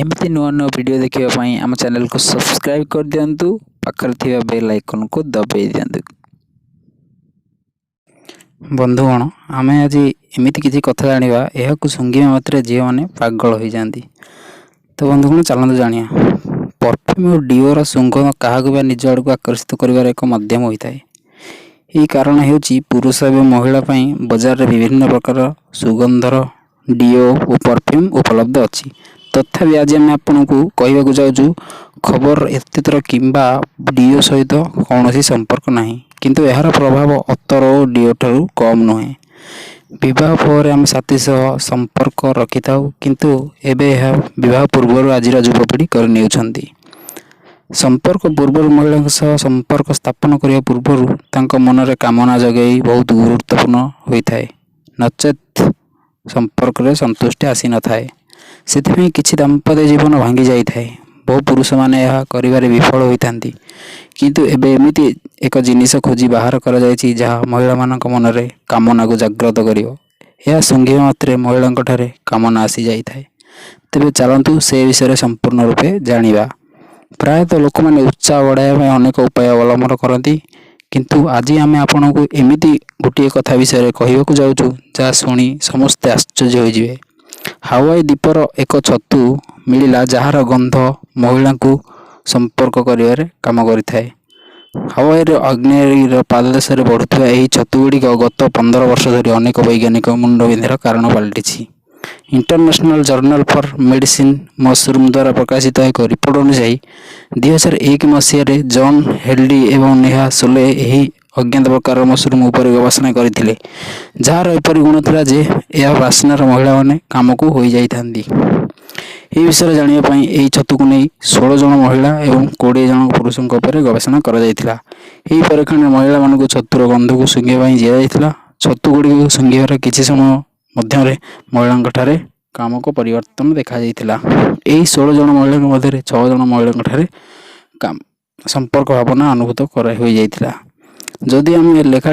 एमती नुआ नुआ वीडियो देखापी आम चैनल को सब्सक्राइब कर दिंतु पाखर थी बेल आइकन को दबाई दिंतु। बंधुगण आम आज एमती किसी कथा जाना यह शुंघा मात्र झील मैंने पागल हो जाती। तो बंधुगण चलते जाना परफ्यूम और डिओर सुगंध क्या निज आड़ को आकर्षित कर एक मध्यम होता है। यही कारण हो पुरुष एवं महिला बजार में विभिन्न प्रकार सुगंधर डिओ और परफ्यूम उपलब्ध अच्छी। तथापि आज आम आपन को कहवाक जाऊँ खबर एतर कि डिओ सहित कौन संपर्क ना किंतु यार प्रभाव अतर और डिओ ठारू कम नुहे। विवाह पर आम साथी सह संपर्क रखि था किंतु एबे यह विवाह पूर्व आज युवपीढ़ी कर संपर्क पूर्व महिला सह संपर्क स्थापन करने पूर्व मनरे कामना जगह बहुत गुरुत्वपूर्ण होता है। नचेत संपर्क रे संतुष्टि आसी न थाए से किसी दाम्पत्य जीवन भांगी जाए। बहु पुरुष माने यह करिबारे विफल होइथांती किंतु एबे एमिति एक जिनिस खोजी बाहर करा जायछि जहाँ महिला मानक मनरे कामना को जागृत करियो। यह सुंघिबा मात्रे महिलांक ठारे कामना आसी जाई थाए। तेबे चलंतु से विषय संपूर्ण रूपे जानिबा। प्रायतः लोक माने उत्साह बढ़ाइबा अनेक उपाय अवलंबन करती किंतु आज आम आपण को एमिति गोटे कथा विषय कहवाक जाऊँ जहाँ शुणी समस्ते आश्चर्य होइजिवे। हावाई द्वीपर एक छतु मिला जार गंध महिला को संपर्क कर काम करें। हावाई आग्नेय पाददेश में बढ़ुवा यह छतुगुड़िक गत 15 वर्ष धरी अनेक वैज्ञानिक मुंडबिंधार कारण पलटि। International journal for medicine mushroom द्वारा प्रकाशित एक रिपोर्ट अनुसार 2001 मसीह जॉन हेल्डी एवं नेहा सोले यही अज्ञात प्रकार मशरूम उपर गवेषणा करते जार एपरी गुण था जे यह बास्नार महिला माने काम को हो जाती। यह विषय जानापी यही छतु को नहीं 16 जन महिला एवं 20 जन पुरुषों गवेषणा यही परीक्षण महिला मान छतुर गंध को शुंघा दिया। छतुगुड़ी को शुंघार किसी समय मध्य महिला ठारे काम को परिवर्तन देखा जाइथिला। यही 16 जन महिला मध्य 6 जन महिला ठारे काम संपर्क भावना अनुभूत हो जाइथिला। जदि आम लेखा